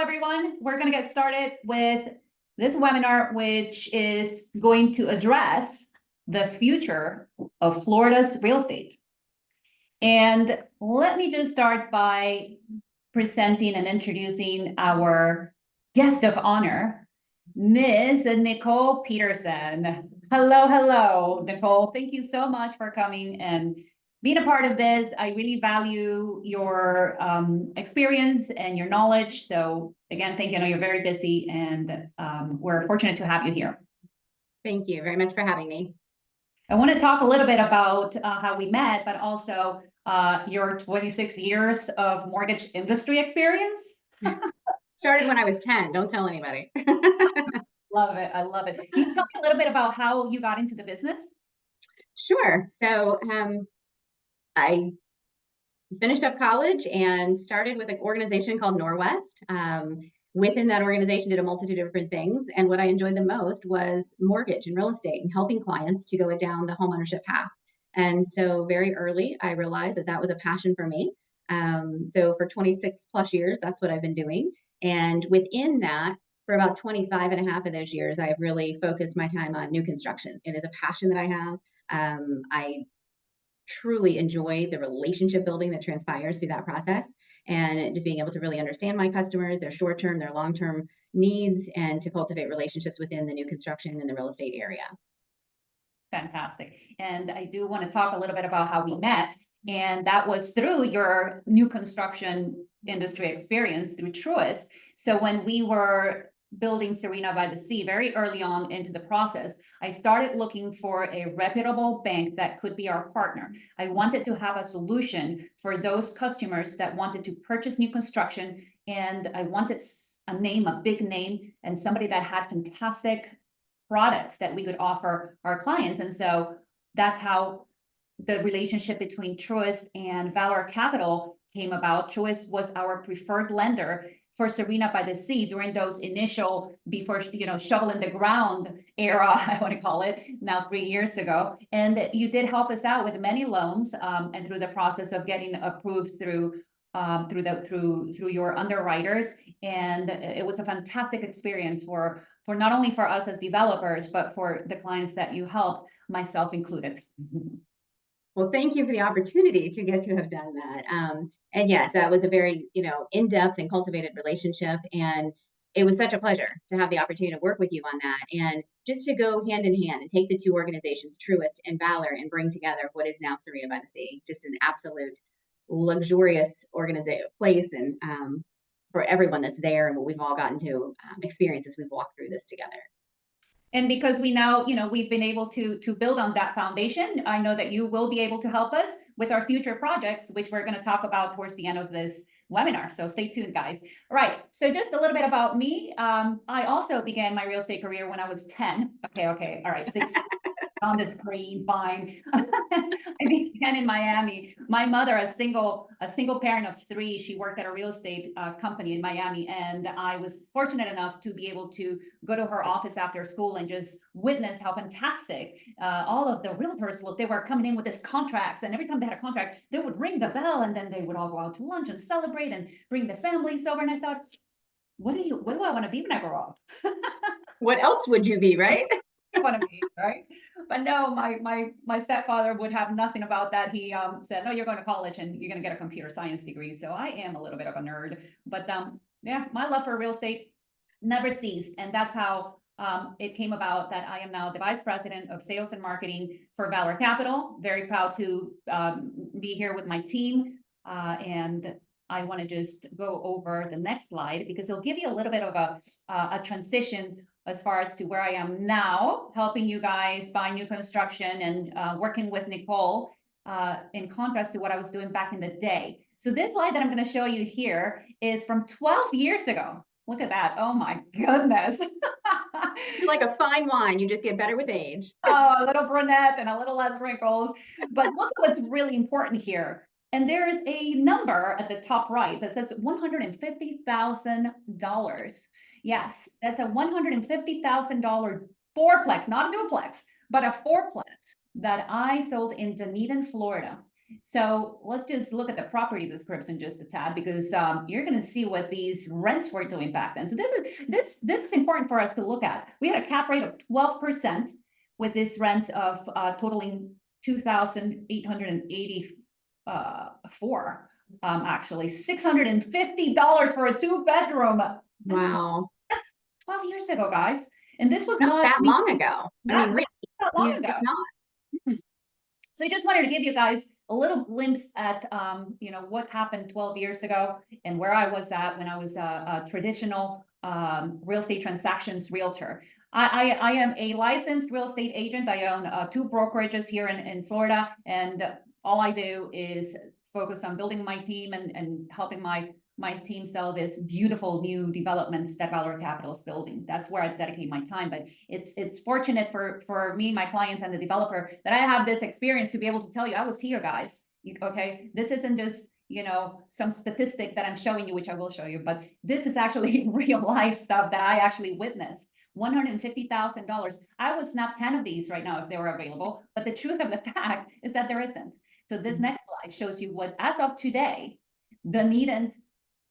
everyone. We're going to get started with this webinar, which is going to address the future of Florida's real estate. And let me just start by presenting and introducing our guest of honor, Ms. Nicole Peterson. Hello, Nicole. Thank you so much for coming and being a part of this. I really value your experience and your knowledge. So again, thank you. I know you're very busy, and we're fortunate to have you here. Thank you very much for having me. I want to talk a little bit about how we met, but also your 26 years of mortgage industry experience. Started when I was 10. Don't tell anybody. Love it. I love it. Can you tell me a little bit about how you got into the business? Sure. So I finished up college and started with an organization called Norwest. Within that organization, did a multitude of different things. And what I enjoyed the most was mortgage and real estate and helping clients to go down the homeownership path. And so very early, I realized that that was a passion for me. So for 26 plus years, that's what I've been doing. And within that, for about 25 and a half of those years, I've really focused my time on new construction. It is a passion that I have. I truly enjoy the relationship building that transpires through that process, and just being able to really understand my customers, their short-term, their long-term needs, and to cultivate relationships within the new construction and the real estate area. Fantastic. And I do want to talk a little bit about how we met. And that was through your new construction industry experience through Truist. So when we were building Serena by the Sea very early on into the process, I started looking for a reputable bank that could be our partner. I wanted to have a solution for those customers that wanted to purchase new construction, and I wanted a name, a big name, and somebody that had fantastic products that we could offer our clients. And so that's how the relationship between Truist and Valor Capital came about. Truist was our preferred lender for Serena by the Sea during those initial, before, shovel in the ground era, I want to call it, now 3 years ago. And you did help us out with many loans, and through the process of getting approved through your underwriters. And it was a fantastic experience for not only for us as developers, but for the clients that you helped, myself included. Well, thank you for the opportunity to get to have done that. And yes, that was a very, in-depth and cultivated relationship. And it was such a pleasure to have the opportunity to work with you on that. And just to go hand in hand and take the two organizations, Truist and Valor, and bring together what is now Serena by the Sea, just an absolute luxurious place, and for everyone that's there, and what we've all gotten to experience as we've walked through this together. And because we now, we've been able to build on that foundation, I know that you will be able to help us with our future projects, which we're going to talk about towards the end of this webinar. So stay tuned, guys. All right. So just a little bit about me. I also began my real estate career when I was 10. Okay. All right. 6 on the screen, fine. I began in Miami. My mother, a single parent of 3, she worked at a real estate company in Miami, and I was fortunate enough to be able to go to her office after school and just witness how fantastic all of the realtors looked. They were coming in with these contracts, and every time they had a contract, they would ring the bell, and then they would all go out to lunch and celebrate and bring the families over. And I thought, what do I want to be when I grow up? What else would you be, right? Want to be, right? But no, my stepfather would have nothing about that. He said, no, you're going to college and you're going to get a computer science degree. So I am a little bit of a nerd, but yeah, my love for real estate never ceased. And that's how it came about that I am now the vice president of sales and marketing for Valor Capital. Very proud to be here with my team. And I want to just go over the next slide because it'll give you a little bit of a transition as far as to where I am now, helping you guys buy new construction and working with Nicole, in contrast to what I was doing back in the day. So this slide that I'm going to show you here is from 12 years ago. Look at that. Oh my goodness. You're like a fine wine. You just get better with age. Oh, a little brunette and a little less wrinkles. But look what's really important here. And there is a number at the top right that says $150,000. Yes, that's a $150,000 fourplex, not a duplex, but a fourplex that I sold in Dunedin, Florida. So let's just look at the property description just a tad, because you're going to see what these rents were doing back then. So this is important for us to look at. We had a cap rate of 12% with this rents of totaling 2,884. Actually $650 for a 2-bedroom. Wow. That's 12 years ago, guys. And this was Not not that long ago. not, Really, not long it's ago. just not. So I just wanted to give you guys a little glimpse at, what happened 12 years ago and where I was at when I was a traditional real estate transactions realtor. I am a licensed real estate agent. I own 2 brokerages here in Florida, and all I do is focus on building my team and helping my team sell this beautiful new development that Valor Capital is building. That's where I dedicate my time. But it's fortunate for me, my clients, and the developer that I have this experience to be able to tell you, I was here, guys. Okay, this isn't just some statistic that I'm showing you, which I will show you, but this is actually real life stuff that I actually witnessed. $150,000. I would snap 10 of these right now if they were available. But the truth of the fact is that there isn't. So this next slide shows you what, as of today, the need and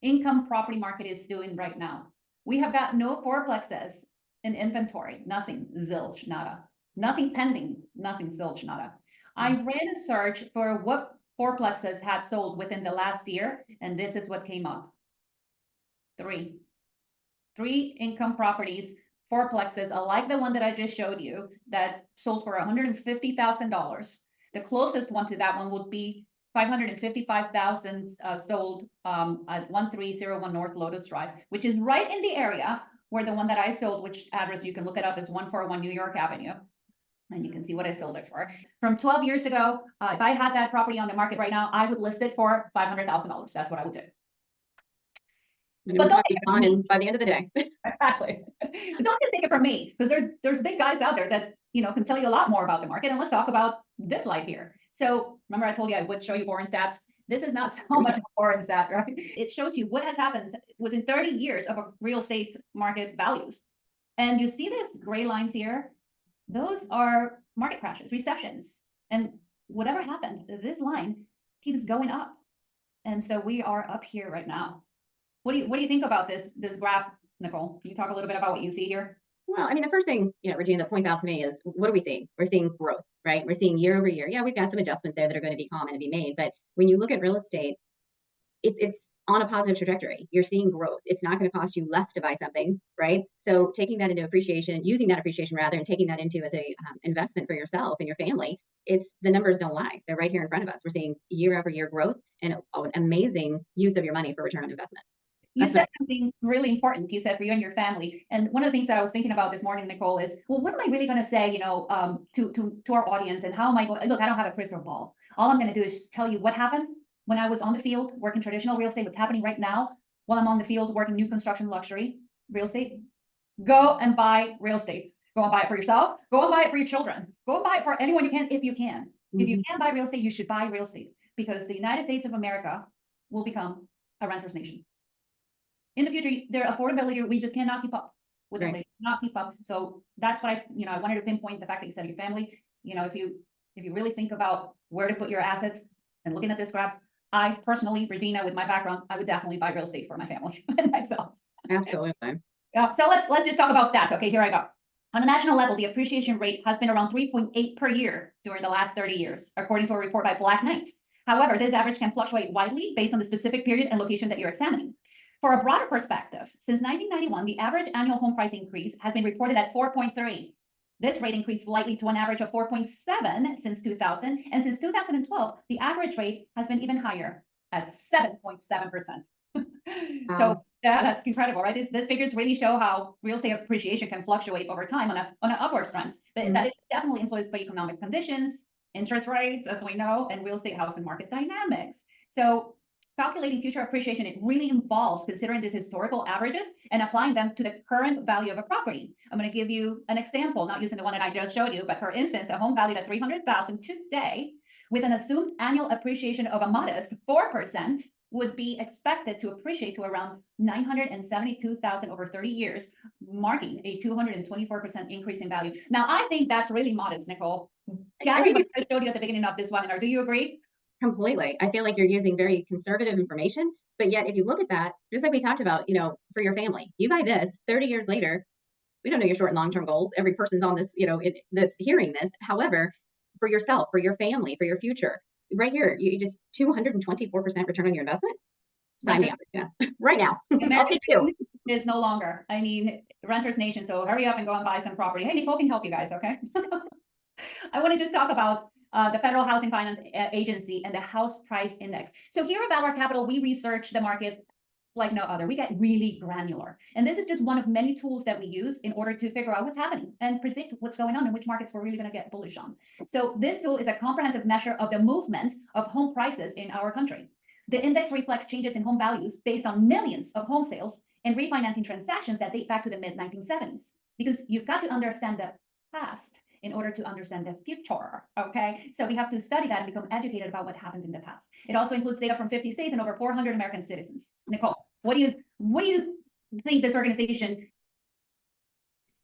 income property market is doing right now. We have got no fourplexes in inventory, nothing, zilch, nada, nothing pending, nothing, zilch, nada. I ran a search for what fourplexes had sold within the last year, and this is what came up. Three income properties, fourplexes, like the one that I just showed you, that sold for $150,000. The closest one to that one would be 555,000 sold at 1301 North Lotus Drive, which is right in the area where the one that I sold, which address you can look it up, is 141 New York Avenue. And you can see what I sold it for. From 12 years ago, if I had that property on the market right now, I would list it for $500,000. That's what I would do. But don't be gone by the end of the day. Exactly. But don't just take it from me, because there's big guys out there that can tell you a lot more about the market. And let's talk about this life here. So remember, I told you I would show you boring stats. This is not so much a boring stat, right? It shows you what has happened within 30 years of a real estate market values. And you see these gray lines here. Those are market crashes, recessions, and whatever happened, this line keeps going up. And so we are up here right now. What do you think about this graph, Nicole? Can you talk a little bit about what you see here? Well, I mean, the first thing, Regina, that points out to me is, what are we seeing? We're seeing growth, right? We're seeing year over year. Yeah, we've got some adjustments there that are going to be common to be made. But when you look at real estate, it's on a positive trajectory. You're seeing growth. It's not going to cost you less to buy something, right? So taking that into appreciation, using that appreciation rather, and taking that into as a investment for yourself and your family, the numbers don't lie. They're right here in front of us. We're seeing year over year growth and an amazing use of your money for return on investment. You said something really important. You said for you and your family. And one of the things that I was thinking about this morning, Nicole, is, well, what am I really going to say, to our audience, and how am I going? Look, I don't have a crystal ball. All I'm going to do is tell you what happened when I was on the field working traditional real estate, what's happening right now while I'm on the field working new construction luxury real estate. Go and buy real estate. Go and buy it for yourself. Go and buy it for your children. Go and buy it for anyone you can, if you can. Mm-hmm. If you can't buy real estate, you should buy real estate, because the United States of America will become a renter's nation. In the future, their affordability, we just cannot keep up with it. Not keep up. So that's what I wanted to pinpoint the fact that you said your family. If you really think about where to put your assets and looking at this graph, I personally, Regina, with my background, I would definitely buy real estate for my family and myself. Absolutely. Yeah. So let's just talk about stats. Okay, here I go. On a national level, the appreciation rate has been around 3.8 per year during the last 30 years, according to a report by Black Knight. However, this average can fluctuate widely based on the specific period and location that you're examining. For a broader perspective, since 1991, the average annual home price increase has been reported at 4.3. This rate increased slightly to an average of 4.7 since 2000, and since 2012, the average rate has been even higher at 7.7%. So that's incredible, right? These figures really show how real estate appreciation can fluctuate over time on an upward trend, but that is definitely influenced by economic conditions, interest rates, as we know, and real estate housing market dynamics. So calculating future appreciation, it really involves considering these historical averages and applying them to the current value of a property. I'm going to give you an example, not using the one that I just showed you, but for instance, a home valued at $300,000 today, with an assumed annual appreciation of a modest 4%, would be expected to appreciate to around $972,000 over 30 years, marking a 224% increase in value. Now, I think that's really modest, Nicole. Gary, I showed you at the beginning of this webinar. Do you agree? Completely. I feel like you're using very conservative information, but yet if you look at that, just like we talked about, for your family, you buy this 30 years later, we don't know your short and long-term goals. Every person's on this, that's hearing this. However, for yourself, for your family, for your future, right here, you just 224% return on your investment. Sign me up. Yeah. Right now. I'll take two. Is no longer. I mean, renters nation. So hurry up and go and buy some property. Hey, Nicole can help you guys. Okay. I want to just talk about the Federal Housing Finance Agency and the house price index. So here at Valor Capital, we research the market like no other. We get really granular. And this is just one of many tools that we use in order to figure out what's happening and predict what's going on and which markets we're really going to get bullish on. So this tool is a comprehensive measure of the movement of home prices in our country. The index reflects changes in home values based on millions of home sales and refinancing transactions that date back to the mid-1970s. Because you've got to understand the past in order to understand the future, okay? So we have to study that and become educated about what happened in the past. It also includes data from 50 states and over 400 American citizens. Nicole, what do you think this organization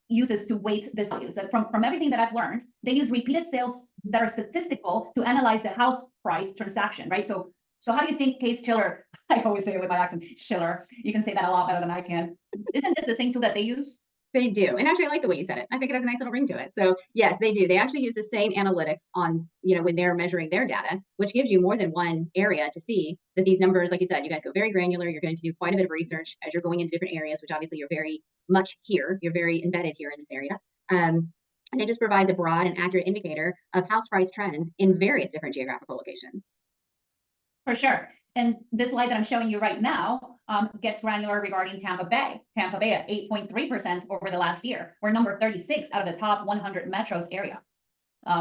uses to weight this values? From everything that I've learned, they use repeated sales that are statistical to analyze the house price transaction, right? So how do you think Case Schiller, I always say it with my accent, Schiller, you can say that a lot better than I can. Isn't this the same tool that they use? They do. And actually, I like the way you said it. I think it has a nice little ring to it. So yes, they do. They actually use the same analytics on, when they're measuring their data, which gives you more than one area to see that these numbers, like you said, you guys go very granular. You're going to do quite a bit of research as you're going into different areas, which obviously you're very much here. You're very embedded here in this area. And it just provides a broad and accurate indicator of house price trends in various different geographical locations. For sure. And this slide that I'm showing you right now gets granular regarding Tampa Bay. Tampa Bay at 8.3% over the last year. We're number 36 out of the top 100 metros area.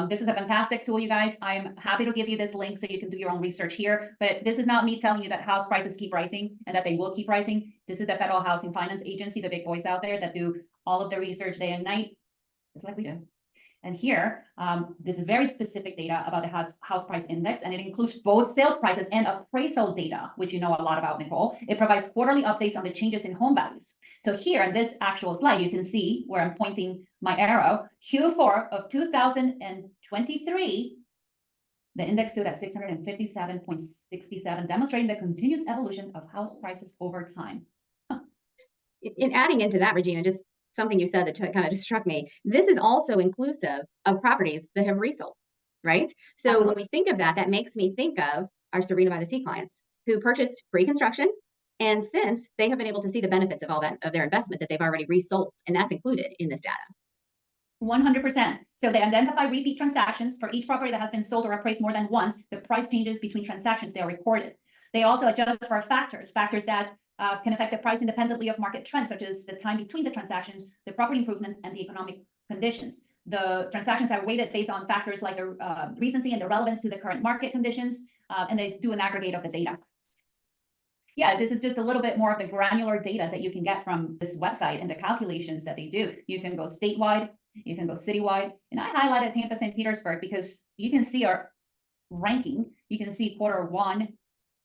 This is a fantastic tool, you guys. I'm happy to give you this link so you can do your own research here. But this is not me telling you that house prices keep rising and that they will keep rising. This is the Federal Housing Finance Agency, the big boys out there that do all of the research day and night, just like we do. And here, this is very specific data about the house price index, and it includes both sales prices and appraisal data, which you know a lot about, Nicole. It provides quarterly updates on the changes in home values. So here in this actual slide, you can see where I'm pointing my arrow, Q4 of 2023, the index stood at 657.67, demonstrating the continuous evolution of house prices over time. In adding into that, Regina, just something you said that kind of just struck me. This is also inclusive of properties that have resold, right? So Absolutely. When we think of that, that makes me think of our Serena by the Sea clients who purchased pre-construction, and since they have been able to see the benefits of all that of their investment that they've already resold, and that's included in this data. 100%. So they identify repeat transactions for each property that has been sold or appraised more than once. The price changes between transactions, they are recorded. They also adjust for factors that can affect the price independently of market trends, such as the time between the transactions, the property improvement, and the economic conditions. The transactions are weighted based on factors like the recency and the relevance to the current market conditions, and they do an aggregate of the data. Yeah, this is just a little bit more of the granular data that you can get from this website and the calculations that they do. You can go statewide, you can go citywide, and I highlighted Tampa, St. Petersburg because you can see our ranking. You can see Q1,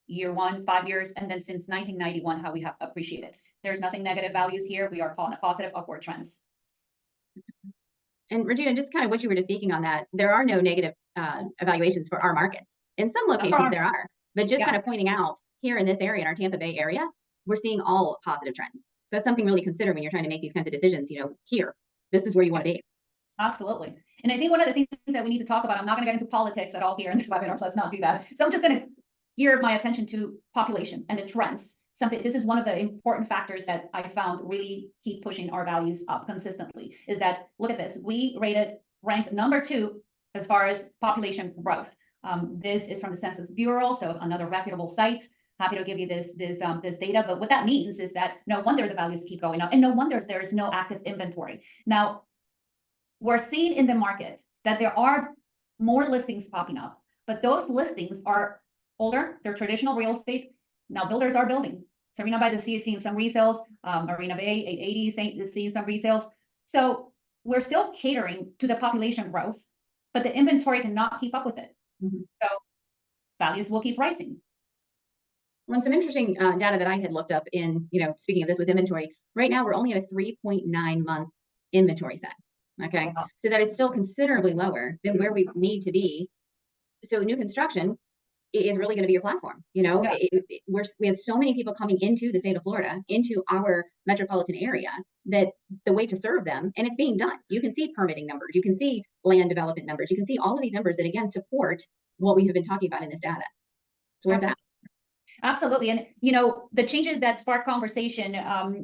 year 1, 5 years, and then since 1991, how we have appreciated. There's nothing negative values here. We are on positive upward trends. And Regina, just kind of what you were just speaking on that, there are no negative evaluations for our markets. In some locations there are, but just kind of pointing out here in this area, in our Tampa Bay area, we're seeing all positive trends. So that's something really consider when you're trying to make these kinds of decisions, here, this is where you want to be. Absolutely. And I think one of the things that we need to talk about, I'm not going to get into politics at all here in this webinar, so let's not do that. So I'm just going to gear my attention to population and the trends. This is one of the important factors that I found really keep pushing our values up consistently, is that, look at this, we ranked number 2 as far as population growth. This is from the Census Bureau, so another reputable site. Happy to give you this data, but what that means is that no wonder the values keep going up, and no wonder there is no active inventory. Now, we're seeing in the market that there are more listings popping up, but those listings are older, they're traditional real estate. Now builders are building. Serena by the Sea is seeing some resales, Marina Bay 880 is seeing some resales. So we're still catering to the population growth, but the inventory cannot keep up with it. So values will keep rising. Well, some interesting data that I had looked up in, speaking of this with inventory, right now we're only at a 3.9 month inventory set. Okay. So that is still considerably lower than where we need to be. So new construction, is really going to be your platform. You know, Yeah. we have so many people coming into the state of Florida, into our metropolitan area, that the way to serve them, and it's being done. You can see permitting numbers, you can see land development numbers, you can see all of these numbers that again support what we have been talking about in this data. So where's that? Absolutely. And, the changes that spark conversation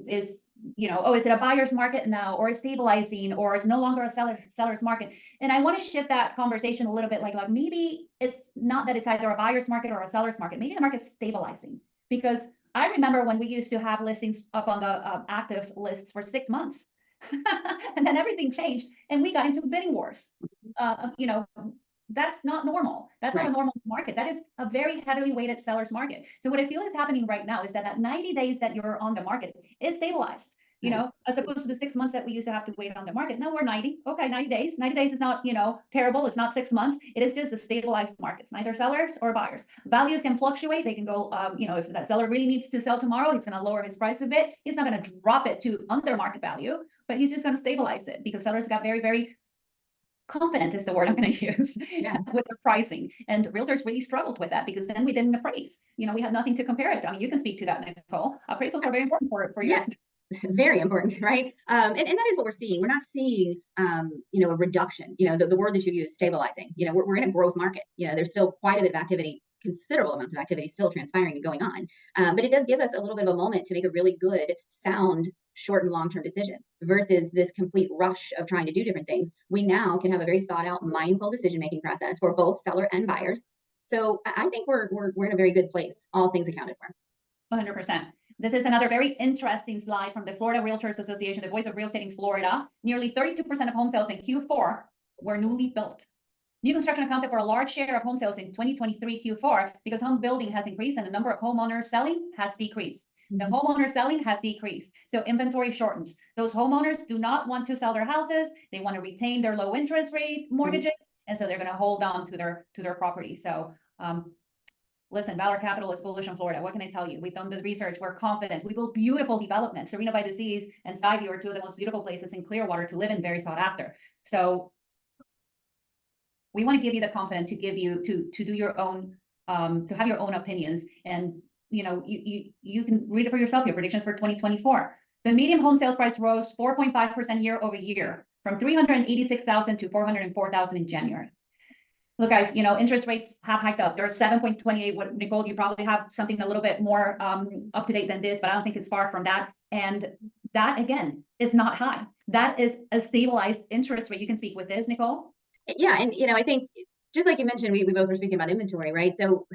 is, oh, is it a buyer's market now, or is stabilizing, or is no longer a seller's market? And I want to shift that conversation a little bit, like maybe it's not that it's either a buyer's market or a seller's market. Maybe the market's stabilizing, because I remember when we used to have listings up on the active lists for 6 months. And then everything changed and we got into bidding wars. That's not normal. That's not a normal market. That is a very heavily weighted seller's market. So what I feel is happening right now is that 90 days that you're on the market is stabilized, as opposed to the 6 months that we used to have to wait on the market. Now we're 90. Okay, 90 days. 90 days is not, terrible. It's not 6 months. It is just a stabilized market. It's neither sellers or buyers. Values can fluctuate. They can go, if that seller really needs to sell tomorrow, he's going to lower his price a bit. He's not going to drop it to under market value, but he's just going to stabilize it, because sellers got very, very confident is the word I'm going to use with the pricing. And realtors really struggled with that, because then we didn't appraise. We had nothing to compare it to. I mean, you can speak to that, Nicole. Appraisals are very important for you. Yeah, very important, right? And that is what we're seeing. We're not seeing, a reduction. The word that you use, stabilizing. We're in a growth market. There's still quite a bit of activity, considerable amounts of activity still transpiring and going on. But it does give us a little bit of a moment to make a really good, sound, short and long-term decision, versus this complete rush of trying to do different things. We now can have a very thought out, mindful decision-making process for both seller and buyers. So I think we're in a very good place, all things accounted for. 100%. This is another very interesting slide from the Florida Realtors Association, the voice of real estate in Florida. Nearly 32% of home sales in Q4 were newly built. New construction accounted for a large share of home sales in 2023 Q4 because home building has increased and the number of homeowners selling has decreased. The homeowner selling has decreased. So inventory shortens. Those homeowners do not want to sell their houses. They want to retain their low interest rate mortgages. And so they're going to hold on to their property. So listen, Valor Capital is bullish on Florida. What can I tell you? We've done the research. We're confident. We build beautiful developments. Serena by the Seas and Skyview are two of the most beautiful places in Clearwater to live in, very sought after. So we want to give you the confidence to give you to do your own, to have your own opinions. And you can read it for yourself, your predictions for 2024. The median home sales price rose 4.5% year over year, from 386,000 to 404,000 in January. Look, guys, interest rates have hiked up. They're 7.28. What, Nicole, you probably have something a little bit more up to date than this, but I don't think it's far from that. And that, again, is not high. That is a stabilized interest rate. You can speak with this, Nicole. Yeah, and I think just like you mentioned, we both were speaking about inventory, right? So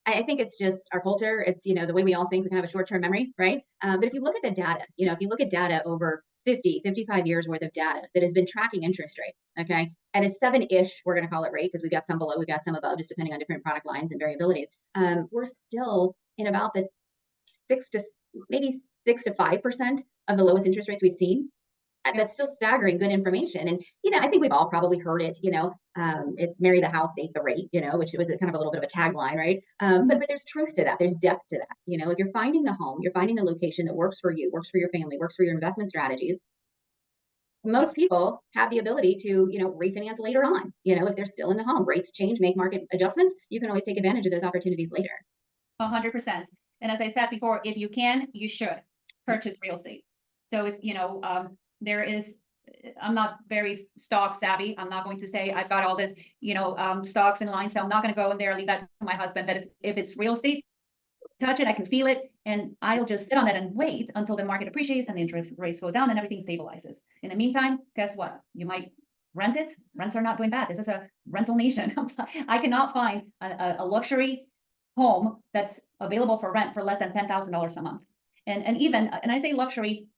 I think it's just our culture. It's, the way we all think. We kind of have a short-term memory, right? But if you look at the data, if you look at data over 50, 55 years worth of data that has been tracking interest rates, okay, at a 7-ish, we're going to call it rate, because we've got some below, we've got some above, just depending on different product lines and variabilities. We're still in about the 6 to 5% of the lowest interest rates we've seen. That's still staggering good information. And, I think we've all probably heard it, it's marry the house, date the rate, which was kind of a little bit of a tagline, right? But there's truth to that. There's depth to that. If you're finding the home, you're finding the location that works for you, works for your family, works for your investment strategies. Most people have the ability to, refinance later on. If they're still in the home, rates change, make market adjustments. You can always take advantage of those opportunities later. 100%. And as I said before, if you can, you should purchase real estate. So if, there is, I'm not very stock savvy. I'm not going to say I've got all this, stocks and lines. So I'm not going to go in there and leave that to my husband. But if it's real estate, touch it, I can feel it. And I'll just sit on it and wait until the market appreciates and the interest rates go down and everything stabilizes. In the meantime, guess what? You might rent it. Rents are not doing bad. This is a rental nation. I cannot find a luxury home that's available for rent for less than $10,000 a month. And I say luxury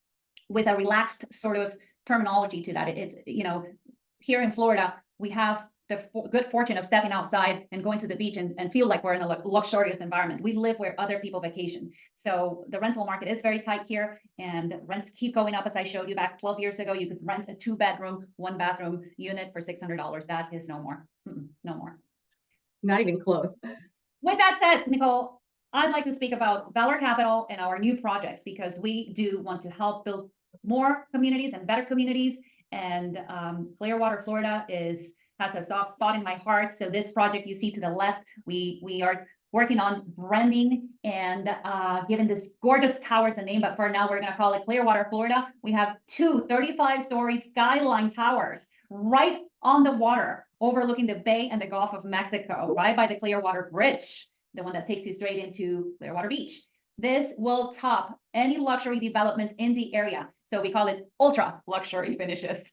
with a relaxed sort of terminology to that. Here in Florida, we have the good fortune of stepping outside and going to the beach and feel like we're in a luxurious environment. We live where other people vacation. So the rental market is very tight here, and rents keep going up. As I showed you back 12 years ago, you could rent a 2-bedroom, 1-bathroom unit for $600. That is no more. No more. Not even close. With that said, Nicole, I'd like to speak about Valor Capital and our new projects, because we do want to help build more communities and better communities. And Clearwater, Florida has a soft spot in my heart. So this project you see to the left, we are working on branding and giving this gorgeous towers a name, but for now we're gonna call it Clearwater, Florida. We have two 35-story skyline towers right on the water, overlooking the bay and the Gulf of Mexico, right by the Clearwater Bridge, the one that takes you straight into Clearwater Beach. This will top any luxury development in the area. So we call it ultra luxury finishes.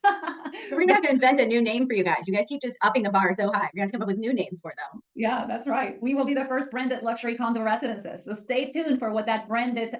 We're gonna have to invent a new name for you guys. You guys keep just upping the bar so high. We're gonna have to come up with new names for them. Yeah, that's right. We will be the first branded luxury condo residences. So stay tuned for what that branded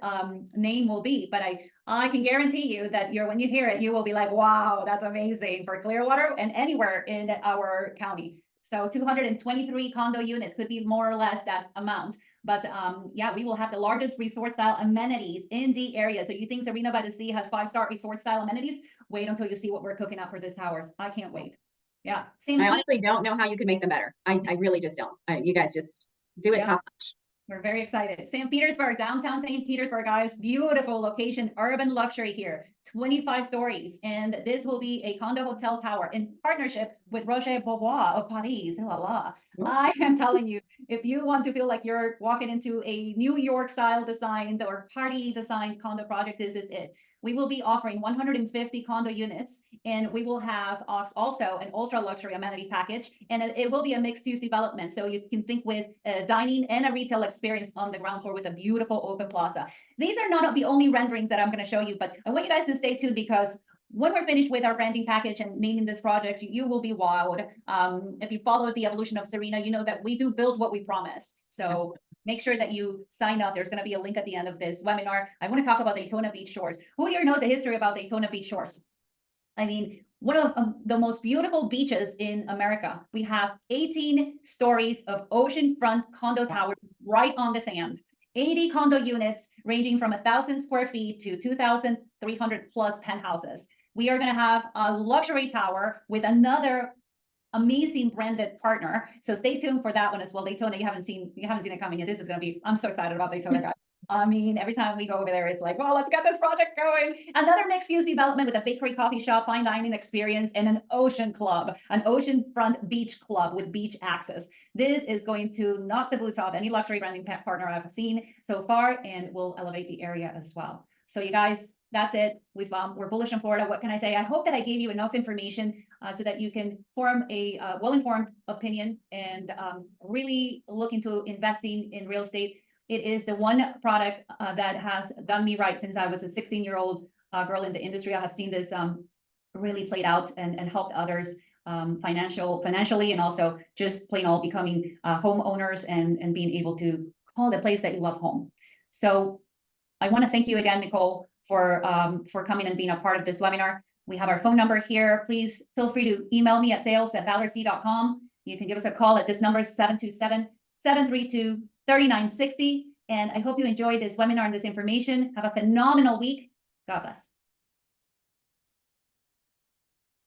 name will be. But I can guarantee you that when you hear it, you will be like, wow, that's amazing for Clearwater and anywhere in our county. So 223 condo units could be more or less that amount. But yeah, we will have the largest resort style amenities in the area. So you think Serena by the Sea has 5-star resort style amenities? Wait until you see what we're cooking up for this towers. I can't wait. Yeah. I honestly don't know how you could make them better. I really just don't. You guys just do it top notch. We're very excited. St. Petersburg, downtown St. Petersburg, guys, beautiful location, urban luxury here, 25 stories. And this will be a condo hotel tower in partnership with Rocher Bobois of Paris. La la. I am telling you, if you want to feel like you're walking into a New York style designed or party designed condo project, this is it. We will be offering 150 condo units, and we will have also an ultra luxury amenity package, and it will be a mixed use development. So you can think with a dining and a retail experience on the ground floor with a beautiful open plaza. These are not the only renderings that I'm going to show you, but I want you guys to stay tuned because when we're finished with our branding package and naming this project, you will be wowed. If you follow the evolution of Serena, you know that we do build what we promise. So make sure that you sign up. There's going to be a link at the end of this webinar. I want to talk about Daytona Beach Shores. Who here knows the history about Daytona Beach Shores? I mean, one of the most beautiful beaches in America. We have 18 stories of oceanfront condo towers right on the sand. 80 condo units ranging from 1,000 square feet to 2,300 plus penthouses. We are going to have a luxury tower with another amazing branded partner. So stay tuned for that one as well. Daytona, you haven't seen it coming yet. This is going to be, I'm so excited about Daytona, guys. I mean, every time we go over there, it's like, well, let's get this project going. Another mixed-use development with a bakery, coffee shop, fine dining experience, and an ocean club, an oceanfront beach club with beach access. This is going to knock the boots off any luxury branding partner I've seen so far, and will elevate the area as well. So you guys, that's it. We're bullish on Florida. What can I say? I hope that I gave you enough information so that you can form a well-informed opinion and really look into investing in real estate. It is the one product that has done me right since I was a 16-year-old girl in the industry. I have seen this really played out and helped others financially, and also just plain all becoming homeowners and being able to call the place that you love home. So I want to thank you again, Nicole, for coming and being a part of this webinar. We have our phone number here. Please feel free to email me at sales@valorc.com. You can give us a call at this number, 727-732-3960. And I hope you enjoyed this webinar and this information. Have a phenomenal week. God bless.